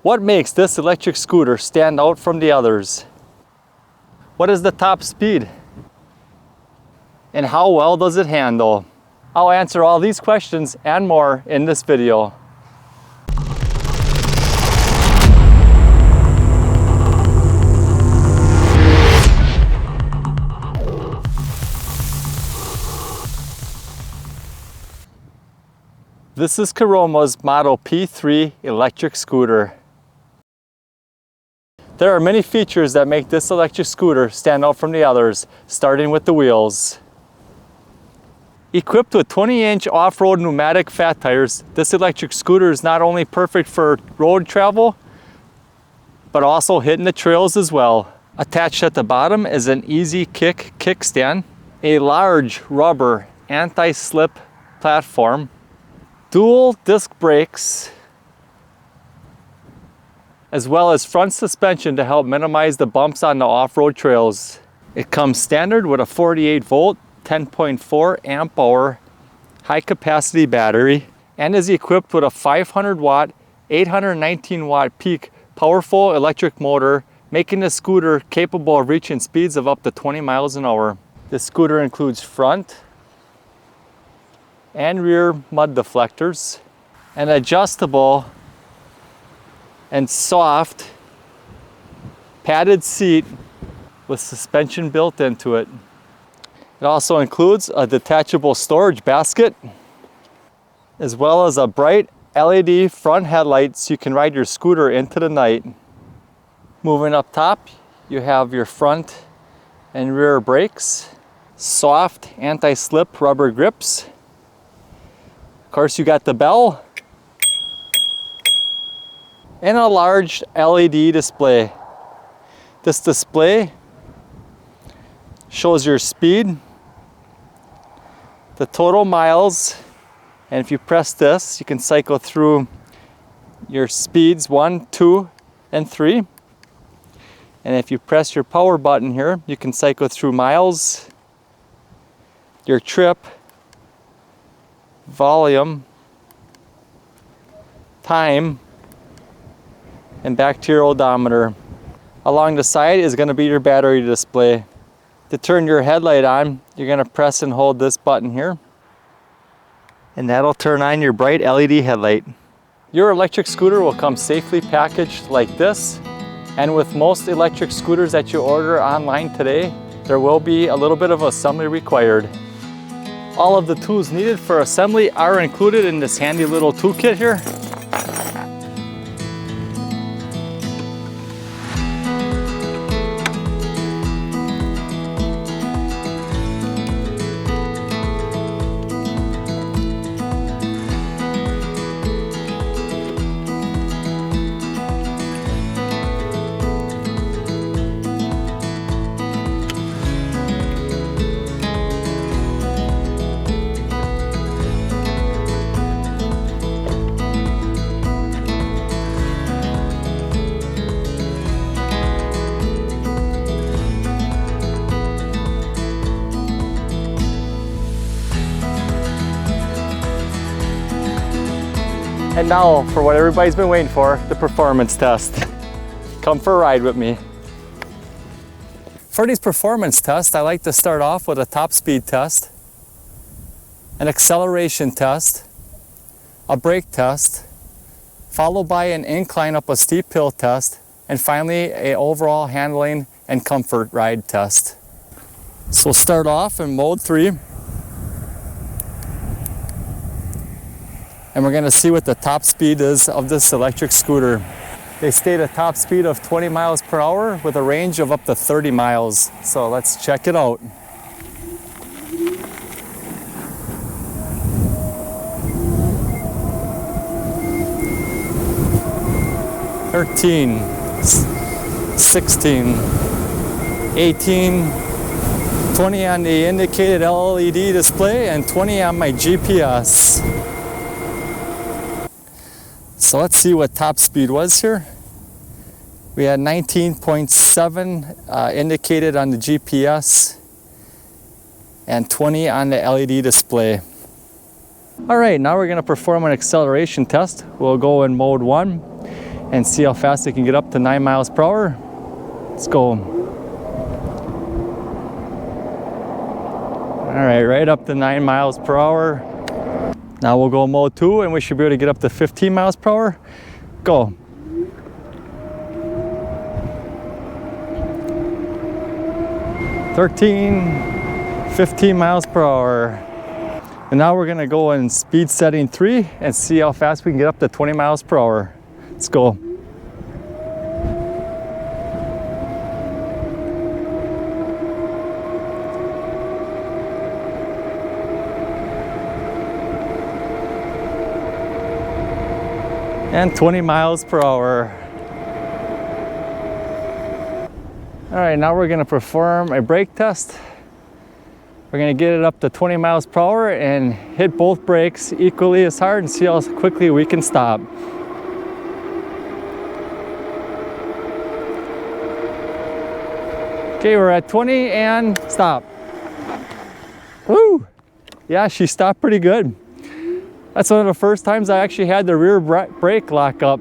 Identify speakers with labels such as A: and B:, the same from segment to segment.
A: What makes this electric scooter stand out from the others? What is the top speed? And how well does it handle? I'll answer all these questions and more in this video. This is Caroma's Model P3 electric scooter. There are many features that make this electric scooter stand out from the others, starting with the wheels. Equipped with 20-inch off-road pneumatic fat tires, this electric scooter is not only perfect for road travel, but also hitting the trails as well. Attached at the bottom is an easy kick kickstand, a large rubber anti-slip platform, dual disc brakes, as well as front suspension to help minimize the bumps on the off-road trails. It comes standard with a 48 volt, 10.4 amp hour high capacity battery and is equipped with a 500 watt, 819 watt peak powerful electric motor, making the scooter capable of reaching speeds of up to 20 miles an hour. This scooter includes front and rear mud deflectors, an adjustable and soft padded seat with suspension built into it. It also includes a detachable storage basket, as well as a bright LED front headlight so you can ride your scooter into the night. Moving up top, you have your front and rear brakes, soft anti-slip rubber grips. Of course, you got the bell and a large LED display. This display shows your speed, the total miles, and if you press this, you can cycle through your speeds 1, 2, and 3. And if you press your power button here, you can cycle through miles, your trip, volume, time, and back to your odometer. Along the side is going to be your battery display. To turn your headlight on, you're going to press and hold this button here, and that'll turn on your bright LED headlight. Your electric scooter will come safely packaged like this, and with most electric scooters that you order online today, there will be a little bit of assembly required. All of the tools needed for assembly are included in this handy little toolkit here. And now for what everybody's been waiting for, the performance test. Come for a ride with me. For these performance tests, I like to start off with a top speed test, an acceleration test, a brake test, followed by an incline up a steep hill test, and finally an overall handling and comfort ride test. So we'll start off in mode 3. And we're going to see what the top speed is of this electric scooter. They state a top speed of 20 miles per hour with a range of up to 30 miles. So let's check it out. "13, 16, 18, 20 on the indicated LED display, and 20 on my GPS. So let's see what top speed was here. We had 19.7 indicated on the GPS and 20 on the LED display. All right, now we're going to perform an acceleration test. We'll go in mode 1. and see how fast it can get up to 9 miles per hour. Let's go. All right, right up to 9 miles per hour. Now we'll go mode 2 and we should be able to get up to 15 miles per hour. Go. (13), 15 miles per hour. And now we're gonna go in speed setting 3 and see how fast we can get up to 20 miles per hour. Let's go. And 20 miles per hour. All right, now we're gonna perform a brake test. We're gonna get it up to 20 miles per hour and hit both brakes equally as hard and see how quickly we can stop. Okay, we're at 20 and stop. Woo! Yeah, she stopped pretty good. That's one of the first times I actually had the rear brake lock up.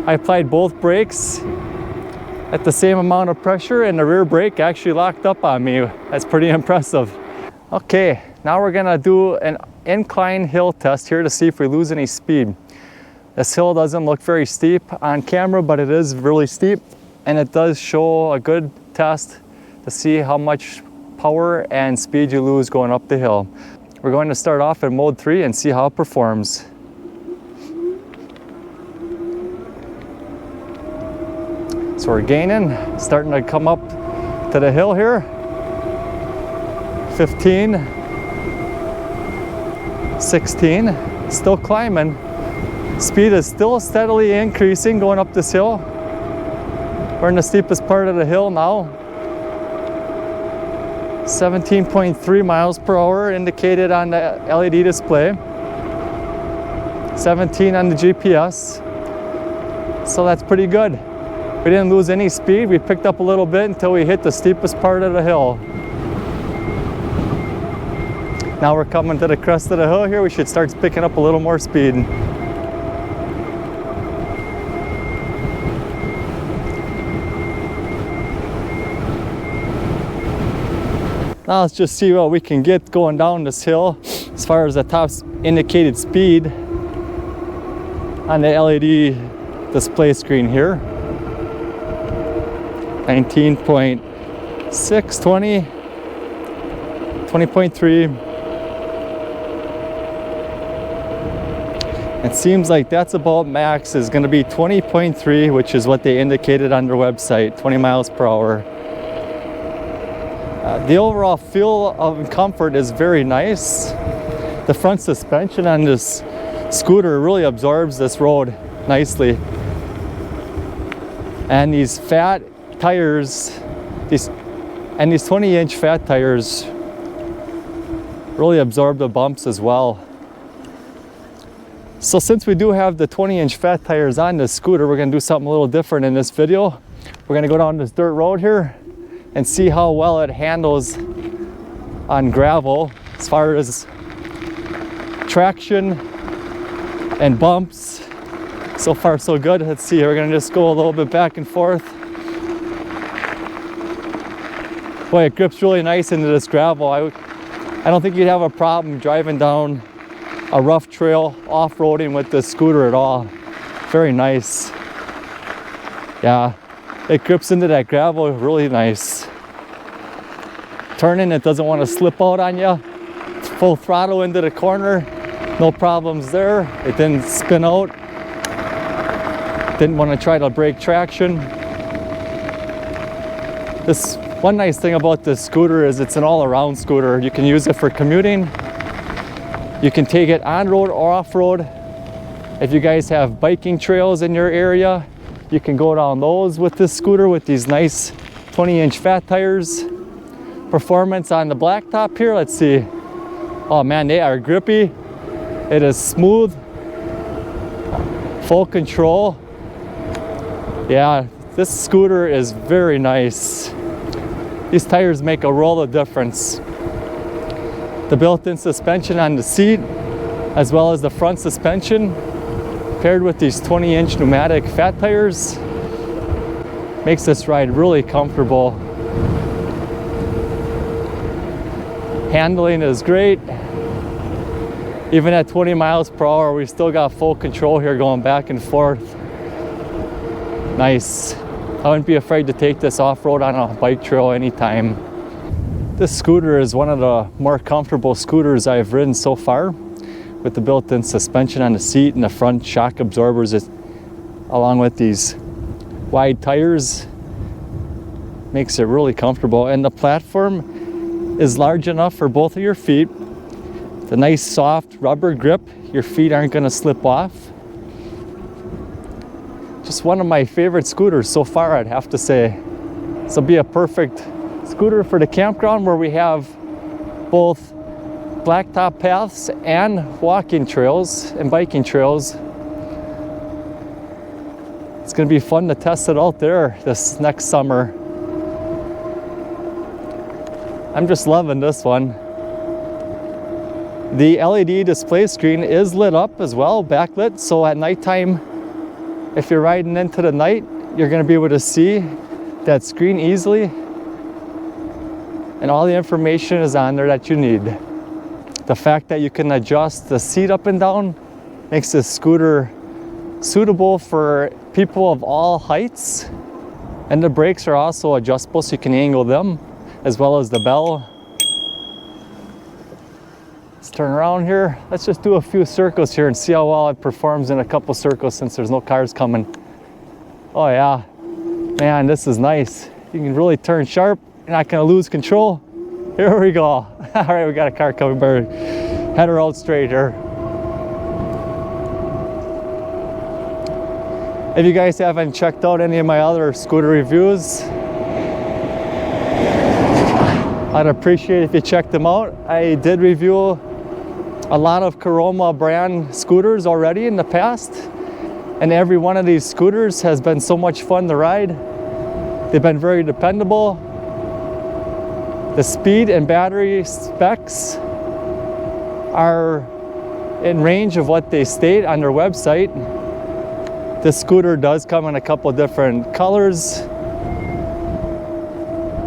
A: I applied both brakes at the same amount of pressure and the rear brake actually locked up on me. That's pretty impressive. Okay, now we're gonna do an incline hill test here to see if we lose any speed. This hill doesn't look very steep on camera, but it is really steep and it does show a good test to see how much power and speed you lose going up the hill. We're going to start off in mode 3 and see how it performs. So we're gaining, starting to come up to the hill here. 15, 16, still climbing. Speed is still steadily increasing going up this hill. We're in the steepest part of the hill now. 17.3 miles per hour indicated on the LED display. 17 on the GPS. So that's pretty good. We didn't lose any speed. We picked up a little bit until we hit the steepest part of the hill. Now we're coming to the crest of the hill here. We should start picking up a little more speed. Now let's just see what we can get going down this hill as far as the top indicated speed on the LED display screen here. 19.6, 20, 20.3. It seems like that's about max is going to be 20.3, which is what they indicated on their website, 20 miles per hour. The overall feel of comfort is very nice. The front suspension on this scooter really absorbs this road nicely. And these fat tires, these 20-inch fat tires really absorb the bumps as well. So since we do have the 20-inch fat tires on this scooter, we're gonna do something a little different in this video. We're gonna go down this dirt road here and see how well it handles on gravel as far as traction and bumps. So far so good. Let's see, we're gonna just go a little bit back and forth. Boy, it grips really nice into this gravel. I don't think you'd have a problem driving down a rough trail off-roading with this scooter at all. Very nice. Yeah, it grips into that gravel really nice. Turning, it doesn't want to slip out on you. It's full throttle into the corner. No problems there. It didn't spin out. Didn't want to try to break traction. This one nice thing about this scooter is it's an all-around scooter. You can use it for commuting. You can take it on-road or off-road. If you guys have biking trails in your area, you can go down those with this scooter with these nice 20-inch fat tires. Performance on the blacktop here, let's see. Oh man, they are grippy. It is smooth. Full control. Yeah, this scooter is very nice. These tires make a world of difference. The built-in suspension on the seat, as well as the front suspension, paired with these 20-inch pneumatic fat tires, makes this ride really comfortable. Handling is great. Even at 20 miles per hour, we still got full control here going back and forth. Nice. I wouldn't be afraid to take this off-road on a bike trail anytime. This scooter is one of the more comfortable scooters I've ridden so far, with the built-in suspension on the seat and the front shock absorbers, along with these wide tires. Makes it really comfortable, and the platform is large enough for both of your feet. The nice soft rubber grip, your feet aren't going to slip off. Just one of my favorite scooters so far, I'd have to say. This will be a perfect scooter for the campground where we have both blacktop paths and walking trails and biking trails. It's going to be fun to test it out there this next summer. I'm just loving this one. The LED display screen is lit up as well, backlit, so at nighttime, if you're riding into the night, you're going to be able to see that screen easily, and all the information is on there that you need. The fact that you can adjust the seat up and down makes this scooter suitable for people of all heights, and the brakes are also adjustable so you can angle them, as well as the bell. Let's turn around here. Let's just do a few circles here and see how well it performs in a couple circles since there's no cars coming. Oh yeah, man, this is nice. You can really turn sharp. You're not gonna lose control. Here we go. All right, we got a car coming by. Head her out straight here. If you guys haven't checked out any of my other scooter reviews, I'd appreciate if you checked them out. I did review a lot of Kuroma brand scooters already in the past, and every one of these scooters has been so much fun to ride. They've been very dependable. The speed and battery specs are in range of what they state on their website. This scooter does come in a couple different colors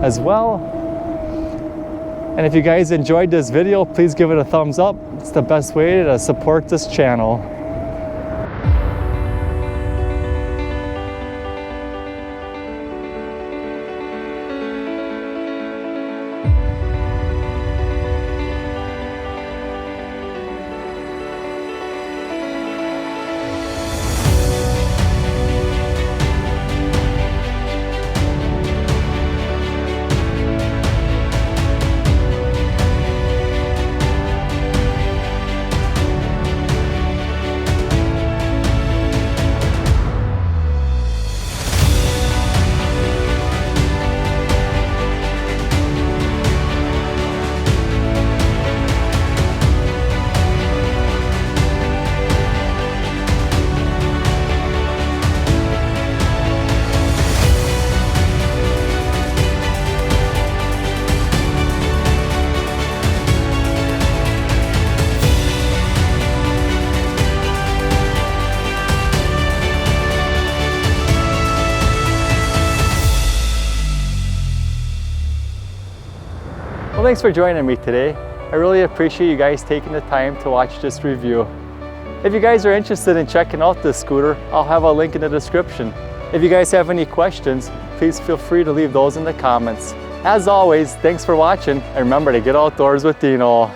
A: as well. And if you guys enjoyed this video, please give it a thumbs up. It's the best way to support this channel. Well, thanks for joining me today. I really appreciate you guys taking the time to watch this review. If you guys are interested in checking out this scooter, I'll have a link in the description. If you guys have any questions, please feel free to leave those in the comments. As always, thanks for watching, and remember to get outdoors with Deano.